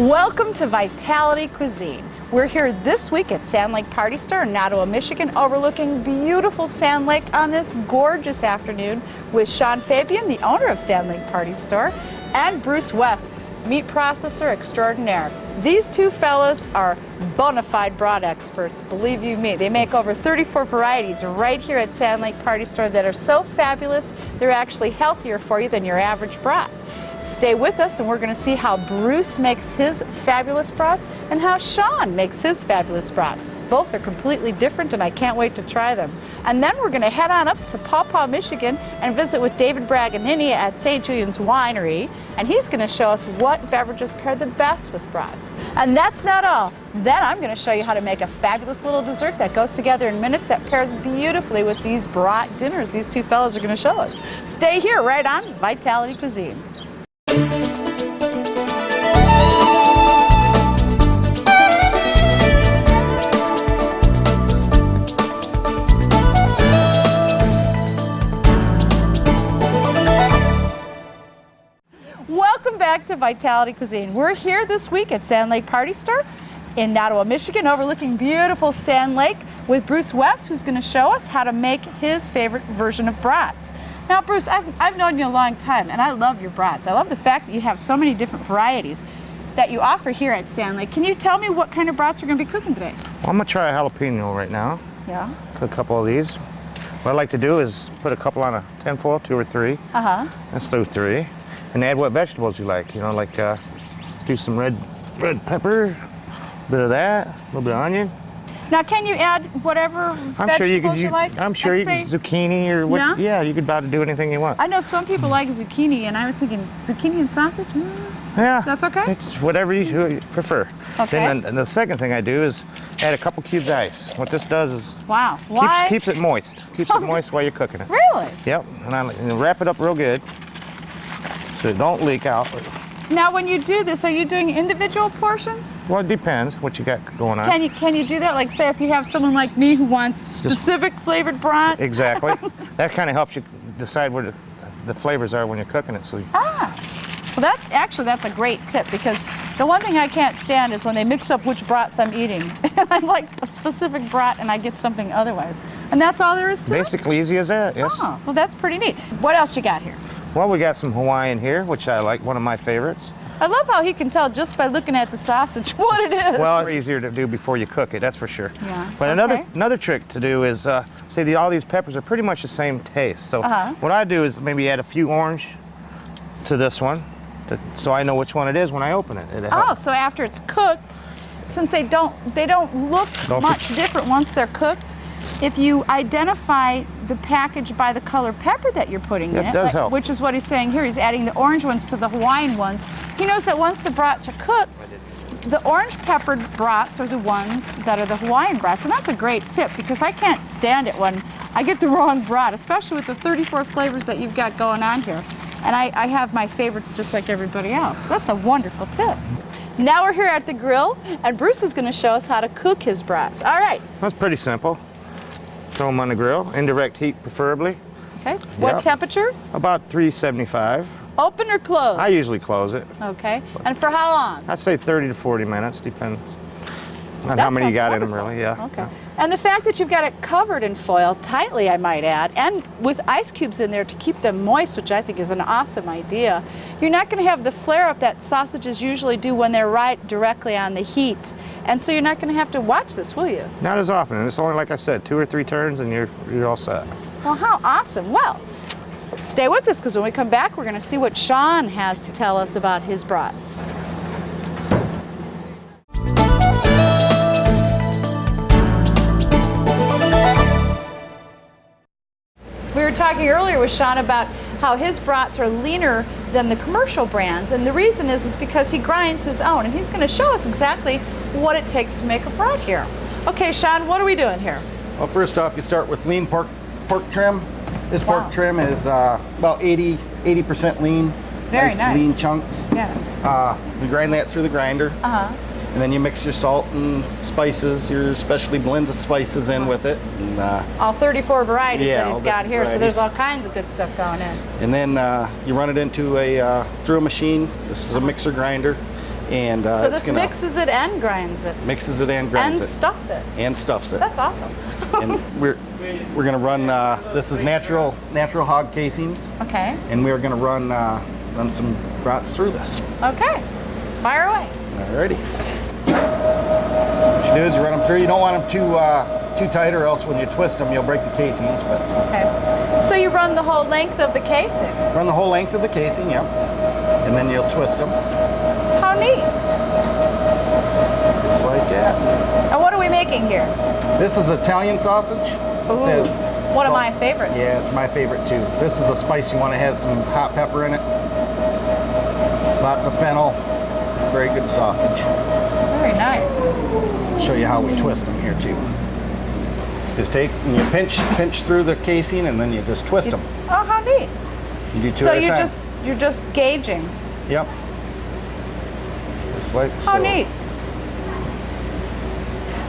Welcome to Vitality Cuisine. We're here this week at Sand Lake Party Store in Nottawa, Michigan, overlooking beautiful Sand Lake on this gorgeous afternoon with Shawn Fabian, the owner of Sand Lake Party Store, and Bruce West, meat processor extraordinaire. These two fellows are bona fide brat experts, believe you me. They make over 34 varieties right here at Sand Lake Party Store that are so fabulous, they're actually healthier for you than your average brat. Stay with us and we're going to see how Bruce makes his fabulous brats and how Shawn makes his fabulous brats. Both are completely different and I can't wait to try them. And then we're going to head on up to Nottawa, Michigan and visit with David Braganini at St. Julian's Winery, and he's going to show us what beverages pair the best with brats. And that's not all. Then I'm going to show you how to make a fabulous little dessert that goes together in minutes that pairs beautifully with these brat dinners these two fellows are going to show us. Stay here right on Vitality Cuisine. Welcome back to Vitality Cuisine. We're here this week at Sand Lake Party Store in Nottawa, Michigan, overlooking beautiful Sand Lake with Bruce West, who's going to show us how to make his favorite version of brats. Now, Bruce, I've known you a long time, and I love your brats. I love the fact that you have so many different varieties that you offer here at Sand Lake. Can you tell me what kind of brats we're going to be cooking today? Well, I'm going to try a jalapeno right now. Yeah. Cook a couple of these. What I like to do is put a couple on a tin foil, 2 or 3. Uh-huh. Let's do 3. And add what vegetables you like. You know, like let's do some red pepper, a bit of that, a little bit of onion. Now, can you add whatever vegetables you like? I'm sure you can, zucchini or what. Yeah, you could about do anything you want. I know some people like zucchini, and I was thinking zucchini and sausage. Yeah, that's okay. It's whatever you prefer. Okay. Then the second thing I do is add a couple cubes of ice. What this does is keeps it moist. Keeps it moist while you're cooking it. Really? Yep. And wrap it up real good so it don't leak out. Now, when you do this, are you doing individual portions? Well, it depends what you got going on. Can you do that? Like, say, if you have someone like me who wants specific flavored brats? Exactly. That kind of helps you decide where the flavors are when you're cooking it. So. Well, that's a great tip, because the one thing I can't stand is when they mix up which brats I'm eating. And I like a specific brat and I get something otherwise. And that's all there is to it? Basically easy as that, yes. Oh, well, that's pretty neat. What else you got here? Well, we got some Hawaiian here, which I like, one of my favorites. I love how he can tell just by looking at the sausage what it is. Well, it's easier to do before you cook it, that's for sure. Yeah. But another trick to do is, say all these peppers are pretty much the same taste. So what I do is maybe add a few orange to this one, so I know which one it is when I open it. So after it's cooked, since they don't look much different once they're cooked, if you identify the package by the color pepper that you're putting in it, does help. Which is what he's saying here. He's adding the orange ones to the Hawaiian ones. He knows that once the brats are cooked, the orange peppered brats are the ones that are the Hawaiian brats. And that's a great tip, because I can't stand it when I get the wrong brat, especially with the 34 flavors that you've got going on here. And I have my favorites just like everybody else. That's a wonderful tip. Now we're here at the grill, and Bruce is going to show us how to cook his brats. All right. That's pretty simple. Throw them on the grill, indirect heat preferably. Okay. What temperature? About 375. Open or closed? I usually close it. Okay. And for how long? I'd say 30 to 40 minutes, depends on how many you got in them, really. Yeah. Okay. And the fact that you've got it covered in foil tightly, I might add, and with ice cubes in there to keep them moist, which I think is an awesome idea, you're not going to have the flare-up that sausages usually do when they're right directly on the heat. And so you're not going to have to watch this, will you? Not as often. It's only, like I said, 2 or 3 turns and you're all set. Well, how awesome. Well, stay with us, because when we come back, we're going to see what Shawn has to tell us about his brats. We were talking earlier with Shawn about how his brats are leaner than the commercial brands, and the reason is because he grinds his own, and he's going to show us exactly what it takes to make a brat here. Okay, Shawn, what are we doing here? Well, first off, you start with lean pork trim. This pork trim is about 80% lean. It's very nice. Lean chunks. Yes. We grind that through the grinder. And then you mix your salt and spices, your specialty blends of spices in with it. And, all 34 varieties that he's got here, varieties. so there's all kinds of good stuff going in. And then you run it into through a machine. This is a mixer grinder. And so it's this mixes it and grinds it. Mixes it and grinds and it. Stuffs it. And stuffs it. That's awesome. And we're gonna run. This is natural hog casings. Okay. And we're gonna run some brats through this. Okay. Fire away. Alrighty. What you do is you run them through. You don't want them too tight, or else when you twist them, you'll break the casings. But okay. So you run the whole length of the casing. Run the whole length of the casing, yeah. And then you'll twist them. How neat. Just like that. And what are we making here? This is Italian sausage. Ooh, one of my favorites. Yeah, it's my favorite too. This is a spicy one. It has some hot pepper in it. Lots of fennel. Very good sausage. Very nice. I'll show you how we twist them here too. Just take and you pinch through the casing, and then you just twist them. Oh, how neat. You do two so at a time. you're just gauging. Yep. Just like so. How neat.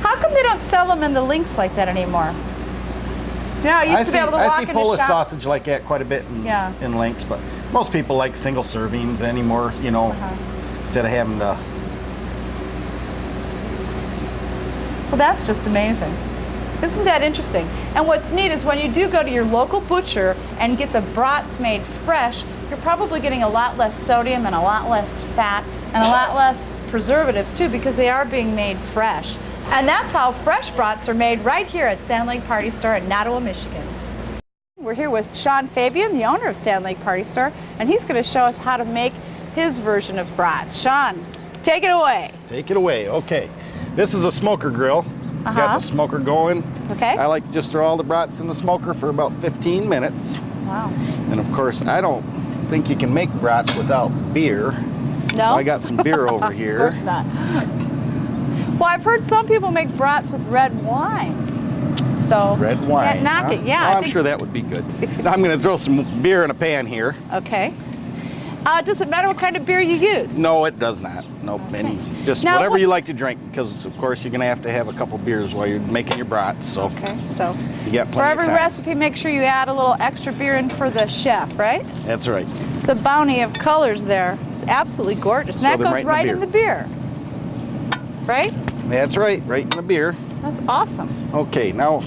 How come they don't sell them in the links like that anymore? Yeah, I used to be able to walk into shops. I see Polish sausage like that quite a bit in links, but most people like single servings anymore, you know, instead of having to. Well, that's just amazing. Isn't that interesting? And what's neat is when you do go to your local butcher and get the brats made fresh, you're probably getting a lot less sodium and a lot less fat and a lot less preservatives too, because they are being made fresh. And that's how fresh brats are made right here at Sand Lake Party Store in Nottawa, Michigan. We're here with Shawn Fabian, the owner of Sand Lake Party Store, and he's going to show us how to make his version of brats. Shawn, take it away. Take it away. Okay. This is a smoker grill. Got the smoker going. Okay. I like to just throw all the brats in the smoker for about 15 minutes. Wow. And of course, I don't think you can make brats without beer. No? So I got some beer over here. Of course not. Well, I've heard some people make brats with red wine. So red wine. Yeah. I'm sure that would be good. I'm going to throw some beer in a pan here. Okay. Does it matter what kind of beer you use? No, it does not. Nope. Okay. Just now, whatever you like to drink, because of course you're going to have a couple beers while you're making your brats. So okay. So you got for every recipe, make sure you add a little extra beer in for the chef, right? That's right. It's a bounty of colors there. It's absolutely gorgeous. And that goes right in the beer. Right? That's right. Right in the beer. That's awesome. Okay. Now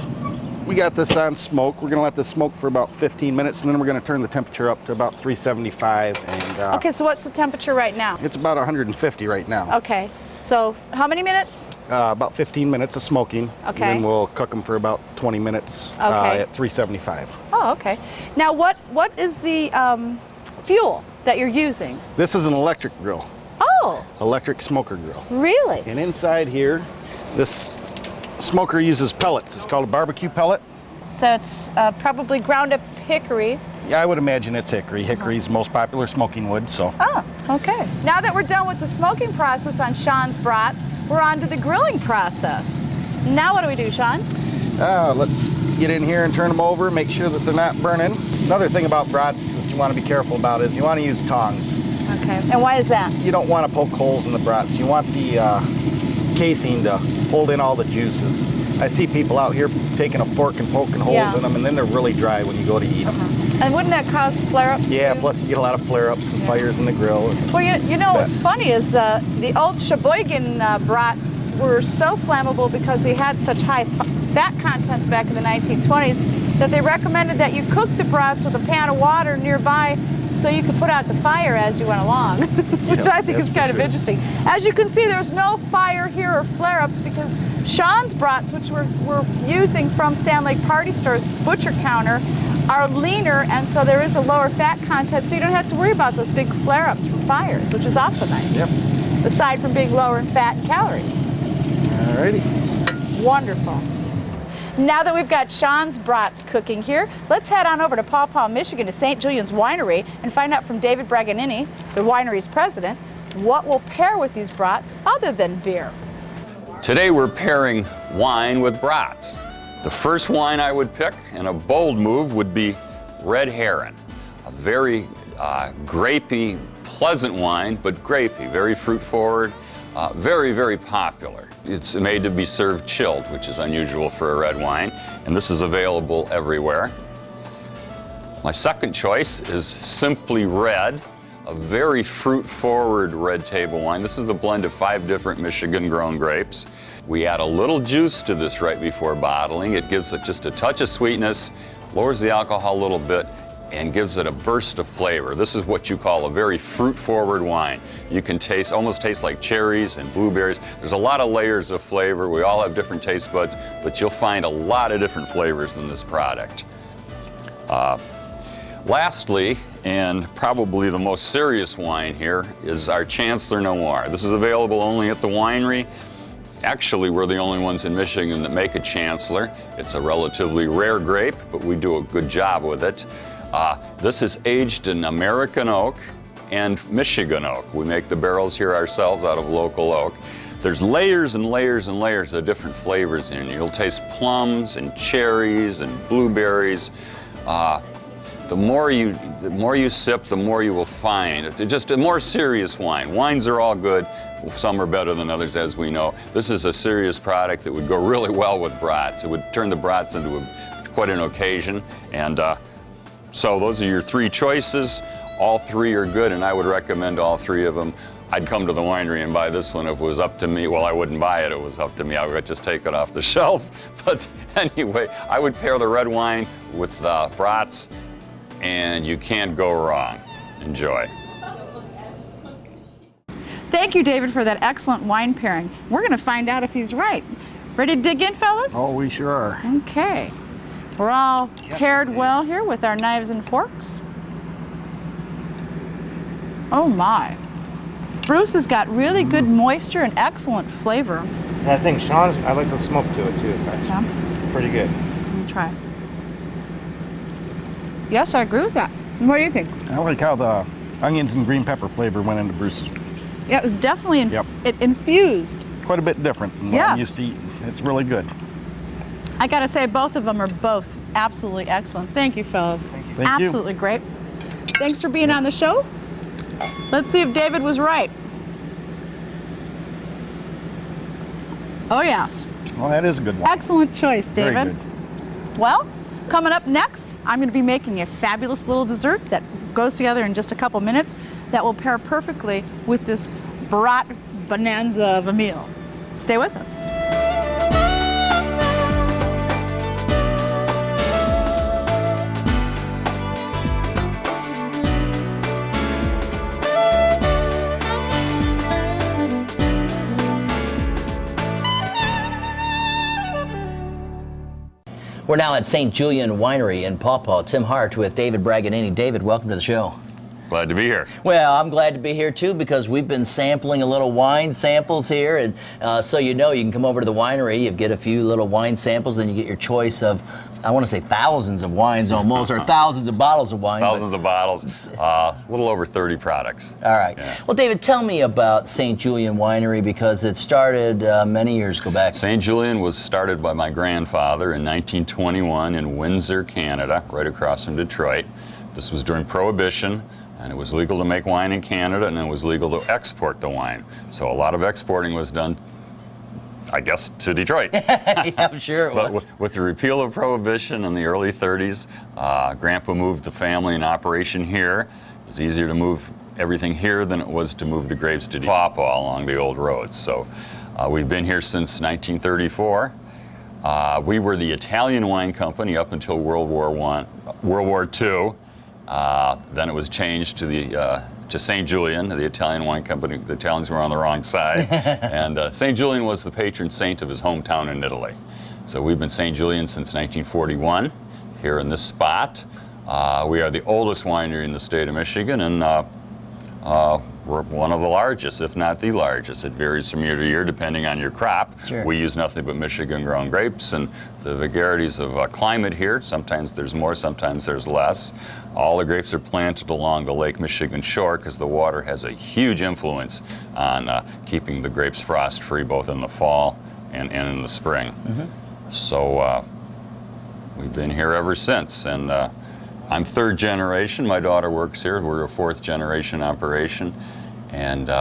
we got this on smoke. We're going to let this smoke for about 15 minutes, and then we're going to turn the temperature up to about 375. And okay, so what's the temperature right now? It's about 150 right now. Okay, so how many minutes? About 15 minutes of smoking. Okay. And then we'll cook them for about 20 minutes at 375. Oh, okay. Now what is the fuel that you're using? This is an electric grill. Oh. Electric smoker grill. Really? And inside here, this smoker uses pellets. It's called a barbecue pellet. So it's probably ground up hickory. Yeah, I would imagine it's hickory. Hickory's the most popular smoking wood, so. Oh, okay. Now that we're done with the smoking process on Shawn's brats, we're on to the grilling process. Now what do we do, Shawn? Let's get in here and turn them over, make sure that they're not burning. Another thing about brats that you want to be careful about is you want to use tongs. Okay, and why is that? You don't want to poke holes in the brats. You want the casing to hold in all the juices. I see people out here taking a fork and poking holes in them, and then they're really dry when you go to eat them. And wouldn't that cause flare-ups? Yeah, plus you get a lot of flare-ups and fires in the grill. Well, you know what's funny is the old Sheboygan brats were so flammable because they had such high fat contents back in the 1920s that they recommended that you cook the brats with a pan of water nearby so you could put out the fire as you went along, which I think is kind of interesting. As you can see, there's no fire here or flare-ups because Shawn's brats, which we're using from Sand Lake Party Store's butcher counter, are leaner, and so there is a lower fat content, so you don't have to worry about those big flare-ups from fires, which is also nice. Yep. Aside from being lower in fat and calories. Alrighty. Wonderful. Now that we've got Shawn's brats cooking here, let's head on over to Paw Paw, Michigan to St. Julian's Winery and find out from David Braganini, the winery's president, what will pair with these brats other than beer. Today we're pairing wine with brats. The first wine I would pick, and a bold move, would be Red Heron. A very grapey, pleasant wine, but grapey, very fruit forward, very, very popular. It's made to be served chilled, which is unusual for a red wine, and this is available everywhere. My second choice is Simply Red, a very fruit-forward red table wine. This is a blend of 5 different Michigan-grown grapes. We add a little juice to this right before bottling. It gives it just a touch of sweetness, lowers the alcohol a little bit, and gives it a burst of flavor. This is what you call a very fruit-forward wine. You can taste, almost taste like cherries and blueberries. There's a lot of layers of flavor. We all have different taste buds, but you'll find a lot of different flavors in this product. Lastly, and probably the most serious wine here, is our Chancellor Noir. This is available only at the winery. Actually, we're the only ones in Michigan that make a Chancellor. It's a relatively rare grape, but we do a good job with it. This is aged in American oak and Michigan oak. We make the barrels here ourselves out of local oak. There's layers and layers and layers of different flavors in it. You'll taste plums and cherries and blueberries. The more you sip, the more you will find. It's just a more serious wine. Wines are all good. Some are better than others, as we know. This is a serious product that would go really well with brats. It would turn the brats into quite an occasion. And so those are your 3 choices. All 3 are good, and I would recommend all 3 of them. I'd come to the winery and buy this one if it was up to me. Well, I wouldn't buy it if it was up to me. I would just take it off the shelf. But anyway, I would pair the red wine with brats, and you can't go wrong. Enjoy. Thank you, David, for that excellent wine pairing. We're going to find out if he's right. Ready to dig in, fellas? Oh, we sure are. Okay. We're all paired well here with our knives and forks. Oh my. Bruce has got really good moisture and excellent flavor. And I think Shawn's, I like the smoke to it too. Yeah. Pretty good. Let me try. Yes, I agree with that. What do you think? I like how the onions and green pepper flavor went into Bruce's. Yeah, it was definitely it infused. Quite a bit different than what I'm used to eating. It's really good. I gotta say, both of them are both absolutely excellent. Thank you, fellas. Thank you. Absolutely great. Thanks for being on the show. Let's see if David was right. Oh, yes. Well, that is a good one. Excellent choice, David. Very good. Well, coming up next, I'm going to be making a fabulous little dessert that goes together in just a couple minutes that will pair perfectly with this brat bonanza of a meal. Stay with us. We're now at St. Julian Winery in Paw Paw. Tim Hart with David Braganini. David, welcome to the show. Glad to be here. Well, I'm glad to be here too because we've been sampling a little wine samples here, and so you can come over to the winery, you get a few little wine samples, then you get your choice of, I want to say thousands of wines almost, or thousands of bottles of wine. Thousands of bottles, a little over 30 products. All right. Yeah. Well, David, tell me about St. Julian Winery because it started many years ago back. St. Julian was started by my grandfather in 1921 in Windsor, Canada, right across from Detroit. This was during Prohibition, and it was legal to make wine in Canada, and it was legal to export the wine. So a lot of exporting was done, I guess, to Detroit. Yeah, I'm sure it was. But with the repeal of Prohibition in the early 30s, Grandpa moved the family and operation here. It was easier to move everything here than it was to move the grapes to Paw Paw along the old roads. So we've been here since 1934. We were the Italian wine company up until World War II. Then it was changed to St. Julian, the Italian wine company. The Italians were on the wrong side. And St. Julian was the patron saint of his hometown in Italy. So we've been St. Julian since 1941 here in this spot. We are the oldest winery in the state of Michigan, and we're one of the largest, if not the largest. It varies from year to year depending on your crop. Sure. We use nothing but Michigan-grown grapes, and the vagaries of climate here, sometimes there's more, sometimes there's less. All the grapes are planted along the Lake Michigan shore because the water has a huge influence on keeping the grapes frost-free both in the fall and in the spring. Mm-hmm. So we've been here ever since, and I'm third generation. My daughter works here. We're a fourth generation operation, and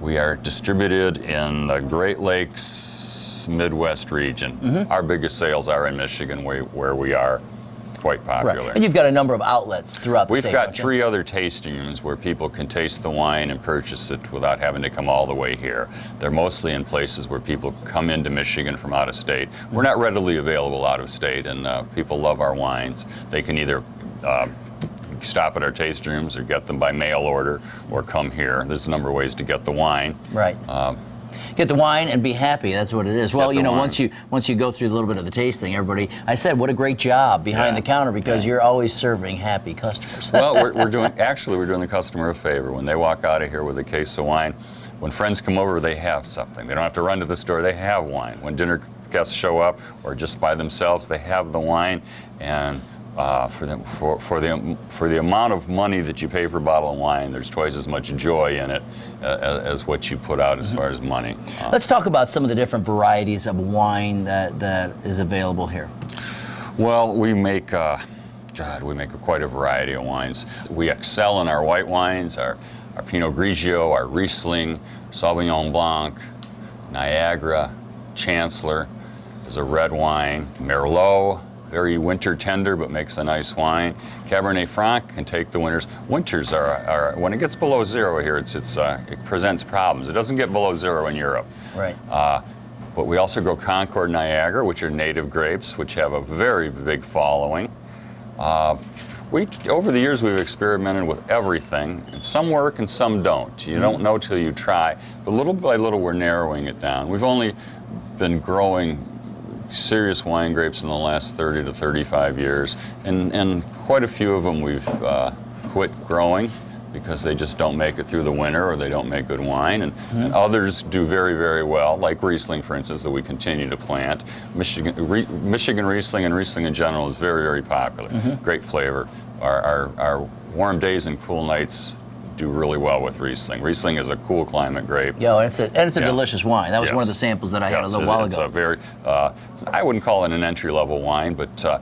we are distributed in the Great Lakes Midwest region. Mm-hmm. Our biggest sales are in Michigan, where we are. quite popular. Right. And you've got a number of outlets throughout the We've state. got 3 other tasting rooms where people can taste the wine and purchase it without having to come all the way here. They're mostly in places where people come into Michigan from out of state. We're not readily available out of state, and people love our wines. They can either stop at our tasting rooms or get them by mail order or come here. There's a number of ways to get the wine. Right. Get the wine and be happy. That's what it is. Well, you know, once you go through a little bit of the tasting, everybody, I said, what a great job behind the counter, because you're always serving happy customers. Well, we're doing the customer a favor. When they walk out of here with a case of wine, when friends come over, they have something. They don't have to run to the store. They have wine. When dinner guests show up or just by themselves, they have the wine. And for the amount of money that you pay for a bottle of wine, there's twice as much joy in it as what you put out as far as money. Let's talk about some of the different varieties of wine that is available here. Well, we make quite a variety of wines. We excel in our white wines, our Pinot Grigio, our Riesling, Sauvignon Blanc, Niagara, Chancellor is a red wine, Merlot, very winter tender but makes a nice wine. Cabernet Franc can take the winters. Winters are when it gets below 0 here, it presents problems. It doesn't get below 0 in Europe. Right. But we also grow Concord Niagara, which are native grapes, which have a very big following. Over the years, we've experimented with everything, and some work and some don't. You don't know till you try. But little by little, we're narrowing it down. We've only been growing serious wine grapes in the last 30 to 35 years, and quite a few of them we've quit growing because they just don't make it through the winter or they don't make good wine, and others do very, very well, like Riesling, for instance, that we continue to plant. Michigan Riesling and Riesling in general is very, very popular. Great flavor. Our warm days and cool nights do really well with Riesling. Riesling is a cool climate grape. Yeah, and it's a delicious wine. That was one of the samples that I had a little while ago. It's a very, I wouldn't call it an entry-level wine, but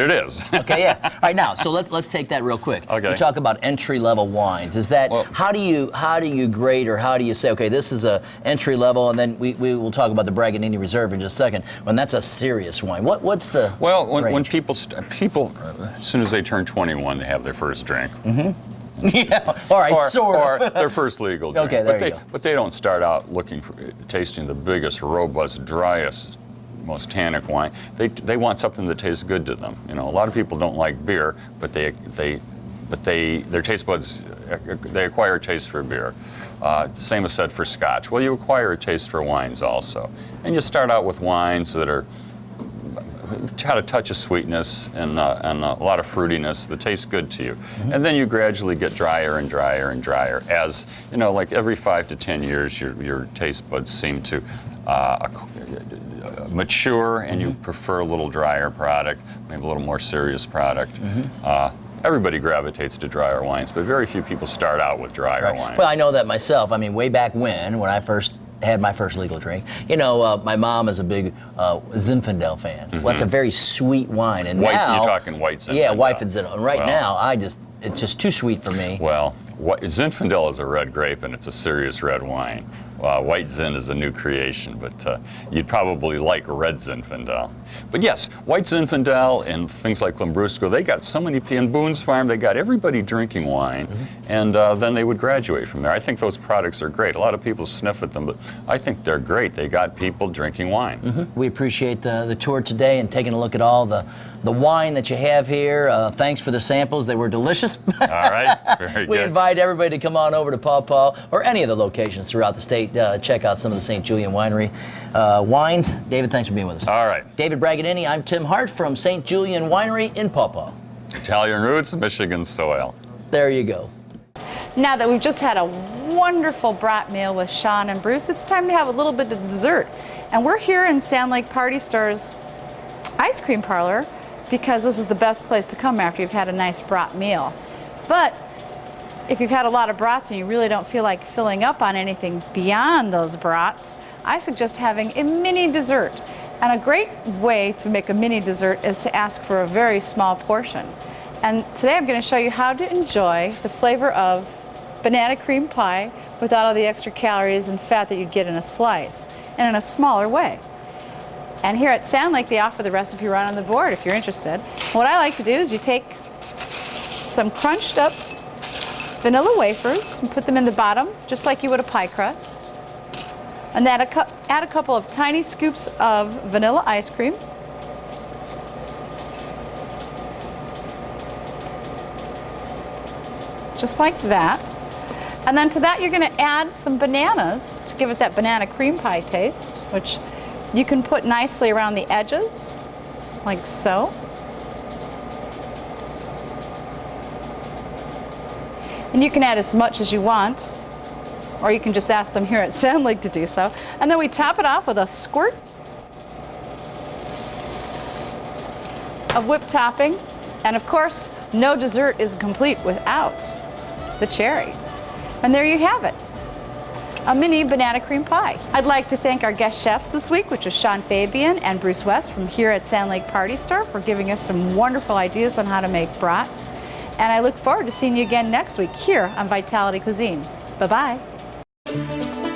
it is. Okay, yeah. All right, now, so let's take that real quick. Okay. You talk about entry-level wines. Is that, how do you grade, or how do you say, okay, this is a entry-level, and then we will talk about the Braganini Reserve in just a second, when that's a serious wine. What's the when people, as soon as they turn 21, they have their first drink. Yeah, all right, or their first legal drink. Okay, there you go. But they don't start out looking for tasting the biggest, robust, driest, most tannic wine. They want something that tastes good to them. You know, a lot of people don't like beer, but their taste buds, they acquire a taste for beer. The same is said for Scotch. Well, you acquire a taste for wines also, and you start out with wines that are had a touch of sweetness and a lot of fruitiness that tastes good to you, and then you gradually get drier and drier and drier. As you know, like every 5 to 10 years, your taste buds seem to mature, and you prefer a little drier product, maybe a little more serious product. Everybody gravitates to drier wines, but very few people start out with drier wines. Well, I know that myself. I mean, way back when I first had my first legal drink, you know, my mom is a big Zinfandel fan. Well, it's a very sweet wine, and now you're talking white Zinfandel. Yeah, white Zinfandel. And right now, it's just too sweet for me. Well, Zinfandel is a red grape, and it's a serious red wine. White Zin is a new creation, but you'd probably like red Zinfandel. But yes, white Zinfandel and things like Lambrusco, they got so many, in Boone's Farm, they got everybody drinking wine, and then they would graduate from there. I think those products are great. A lot of people sniff at them, but I think they're great. They got people drinking wine. We appreciate the tour today and taking a look at all the wine that you have here. Thanks for the samples. They were delicious. All right, very good. We invite everybody to come on over to Paw Paw or any of the locations throughout the state. Check out some of the St. Julian Winery wines. David, thanks for being with us. All right. David Braganini, I'm Tim Hart from St. Julian Winery in Paw Paw. Italian roots, Michigan soil. There you go. Now that we've just had a wonderful brat meal with Shawn and Bruce, it's time to have a little bit of dessert. And we're here in Sand Lake Party Store's ice cream parlor because this is the best place to come after you've had a nice brat meal. But if you've had a lot of brats and you really don't feel like filling up on anything beyond those brats, I suggest having a mini dessert. And a great way to make a mini dessert is to ask for a very small portion. And today I'm going to show you how to enjoy the flavor of banana cream pie without all the extra calories and fat that you'd get in a slice, and in a smaller way. And here at Sand Lake, they offer the recipe right on the board if you're interested. What I like to do is you take some crunched up vanilla wafers and put them in the bottom, just like you would a pie crust. And add a couple of tiny scoops of vanilla ice cream. Just like that. And then to that, you're going to add some bananas to give it that banana cream pie taste, which you can put nicely around the edges, like so. And you can add as much as you want, or you can just ask them here at Sand Lake to do so. And then we top it off with a squirt of whipped topping. And of course, no dessert is complete without the cherry. And there you have it, a mini banana cream pie. I'd like to thank our guest chefs this week, which is Shawn Fabian and Bruce West from here at Sand Lake Party Store, for giving us some wonderful ideas on how to make brats. And I look forward to seeing you again next week here on Vitality Cuisine. Bye-bye.